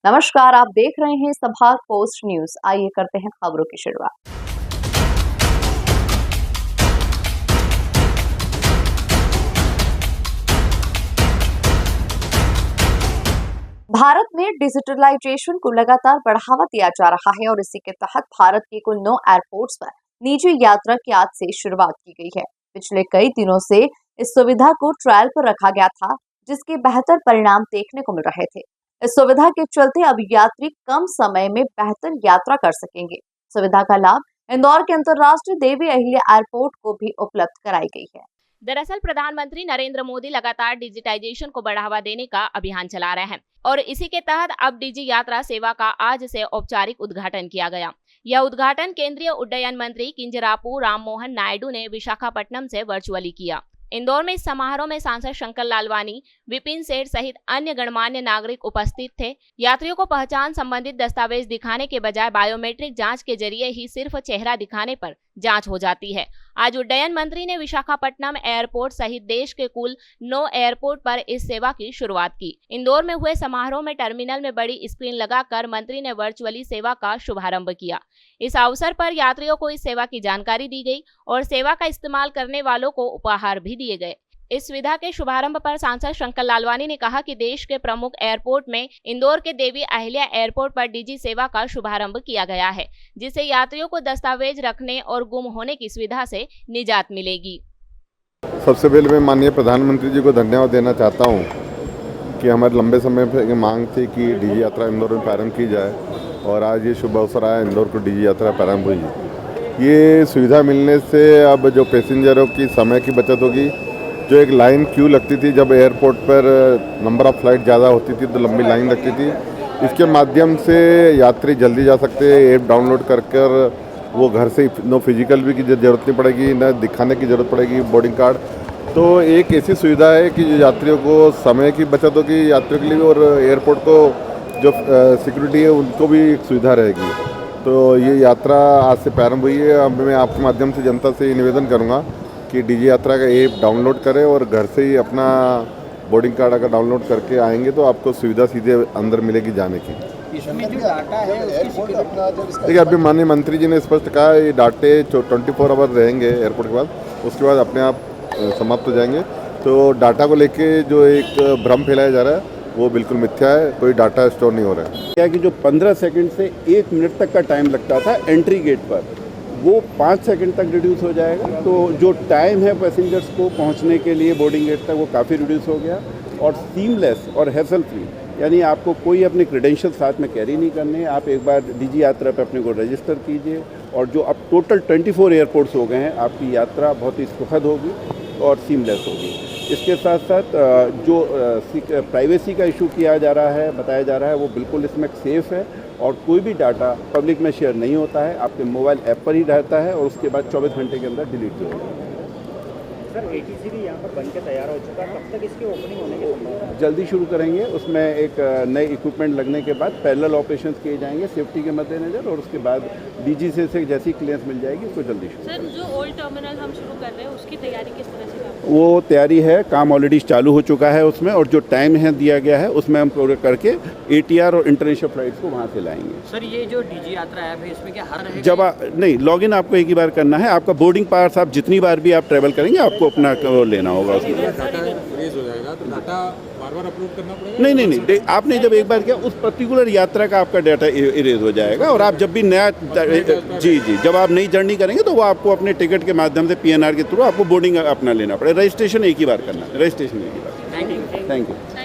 नमस्कार, आप देख रहे हैं संभाग पोस्ट न्यूज। आइए करते हैं खबरों की शुरुआत। भारत में डिजिटलाइजेशन को लगातार बढ़ावा दिया जा रहा है और इसी के तहत भारत के कुल 9 एयरपोर्ट्स पर निजी यात्रा की आज से शुरुआत की गई है। पिछले कई दिनों से इस सुविधा को ट्रायल पर रखा गया था, जिसके बेहतर परिणाम देखने को मिल रहे थे। इस सुविधा के चलते अब यात्री कम समय में बेहतर यात्रा कर सकेंगे। सुविधा का लाभ इंदौर के अंतर्राष्ट्रीय देवी अहिल्या एयरपोर्ट को भी उपलब्ध कराई गई है। दरअसल प्रधानमंत्री नरेंद्र मोदी लगातार डिजिटाइजेशन को बढ़ावा देने का अभियान चला रहे हैं और इसी के तहत अब डिजी यात्रा सेवा का आज से औपचारिक उद्घाटन किया गया। यह उद्घाटन केंद्रीय उड्डयन मंत्री किंजरापू राममोहन नायडू ने विशाखापट्टनम से वर्चुअली किया। इंदौर में इस समारोह में सांसद शंकर लालवानी, विपिन सेठ सहित अन्य गणमान्य नागरिक उपस्थित थे। यात्रियों को पहचान संबंधित दस्तावेज दिखाने के बजाय बायोमेट्रिक जांच के जरिए ही सिर्फ चेहरा दिखाने पर जांच हो जाती है। आज उड्डयन मंत्री ने विशाखापट्टनम एयरपोर्ट सहित देश के कुल 9 एयरपोर्ट पर इस सेवा की शुरुआत की। इंदौर में हुए समारोह में टर्मिनल में बड़ी स्क्रीन लगाकर मंत्री ने वर्चुअली सेवा का शुभारंभ किया। इस अवसर पर यात्रियों को इस सेवा की जानकारी दी गई और सेवा का इस्तेमाल करने वालों को उपहार भी दिए गए। इस सुविधा के शुभारंभ पर सांसद शंकर लालवानी ने कहा कि देश के प्रमुख एयरपोर्ट में इंदौर के देवी अहिल्या एयरपोर्ट पर डिजी सेवा का शुभारंभ किया गया है, जिससे यात्रियों को दस्तावेज रखने और गुम होने की सुविधा से निजात मिलेगी। सबसे पहले मैं माननीय प्रधानमंत्री जी को धन्यवाद देना चाहता हूँ कि हमारे लंबे समय से मांग थी कि डिजी यात्रा इंदौर में प्रारंभ की जाए और आज ये शुभ अवसर आया, इंदौर को डिजी यात्रा प्रारंभ हुई। ये सुविधा मिलने से अब जो पैसेंजरों की समय की बचत होगी। जो एक लाइन क्यू लगती थी, जब एयरपोर्ट पर नंबर ऑफ़ फ्लाइट ज़्यादा होती थी तो लंबी लाइन लगती थी, इसके माध्यम से यात्री जल्दी जा सकते हैं। ऐप डाउनलोड कर वो घर से नो फिजिकल भी की ज़रूरत नहीं पड़ेगी, न दिखाने की ज़रूरत पड़ेगी बोर्डिंग कार्ड। तो एक ऐसी सुविधा है कि जो यात्रियों को समय की बचत होगी यात्रियों के लिए, और एयरपोर्ट को जो सिक्योरिटी है उनको भी एक सुविधा रहेगी। तो ये यात्रा आज से प्रारंभ हुई है। अब मैं आपके माध्यम से जनता से निवेदन करूँगा कि डिजी यात्रा का ऐप डाउनलोड करें और घर से ही अपना बोर्डिंग कार्ड अगर डाउनलोड करके आएंगे तो आपको सुविधा सीधे अंदर मिलेगी जाने की। इसमें जो डाटा है देखिए, अभी माननीय मंत्री जी ने स्पष्ट कहा ये डाटे 24 आवर रहेंगे एयरपोर्ट के बाद, उसके बाद अपने आप समाप्त हो जाएंगे। तो डाटा को लेके जो एक भ्रम फैलाया जा रहा है वो बिल्कुल मिथ्या है, कोई डाटा स्टोर नहीं हो रहा है। क्या कि जो 15 सेकंड से 1 मिनट तक का टाइम लगता था एंट्री गेट पर, वो 5 सेकंड तक रिड्यूस हो जाएगा। तो जो टाइम है पैसेंजर्स को पहुंचने के लिए बोर्डिंग गेट तक, वो काफ़ी रिड्यूस हो गया और सीमलेस और हैसल फ्री, यानी आपको कोई अपने क्रेडेंशियल साथ में कैरी नहीं करने। आप एक बार डिजी यात्रा पे अपने को रजिस्टर कीजिए और जो अब टोटल 24 एयरपोर्ट्स हो गए हैं, आपकी यात्रा बहुत ही सुखद होगी और सीमलेस होगी। इसके साथ साथ जो प्राइवेसी का इशू किया जा रहा है, बताया जा रहा है, वो बिल्कुल इसमें सेफ़ है और कोई भी डाटा पब्लिक में शेयर नहीं होता है, आपके मोबाइल ऐप पर ही रहता है और उसके बाद 24 घंटे के अंदर डिलीट हो जाएगा। सर, ATC भी यहाँ पर बनकर तैयार हो चुका है, कब तक इसकी ओपनिंग होने की संभावना है? जल्दी शुरू करेंगे। उसमें एक नए इक्विपमेंट लगने के बाद पैरेलल ऑपरेशंस किए जाएंगे सेफ्टी के मद्देनजर, और उसके बाद DGC से जैसी क्लियरेंस मिल जाएगी उसको जल्दी शुरू। सर, जो ओल्ड टर्मिनल हम शुरू कर रहे हैं उसकी तैयारी किस तरह से? वो तैयारी है, काम ऑलरेडी चालू हो चुका है उसमें, और जो टाइम है दिया गया है उसमें हम पूरा करके ATR और इंटरनेशनल फ्लाइट्स को वहाँ से लाएंगे। सर, ये जो डिजी यात्रा ऐप है इसमें क्या हर जब नहीं, लॉगिन आपको एक ही बार करना है। आपका बोर्डिंग पास आप जितनी बार भी आप ट्रैवल करेंगे आपको अपना लेना होगा उसमें। रेज हो जाएगा तो डाटा बार-बार अपलोड करना पड़ेगा? नहीं, आपने जब एक बार किया उस पर्टिकुलर यात्रा का आपका डाटा इरेज हो जाएगा, और आप जब भी नया जी जब आप नई जर्नी करेंगे तो वो आपको अपने टिकट के माध्यम से PNR के थ्रू आपको बोर्डिंग अपना लेना पड़ेगा। रजिस्ट्रेशन एक ही बार करना है, रजिस्ट्रेशन एक ही बार। Thank you. Thank you.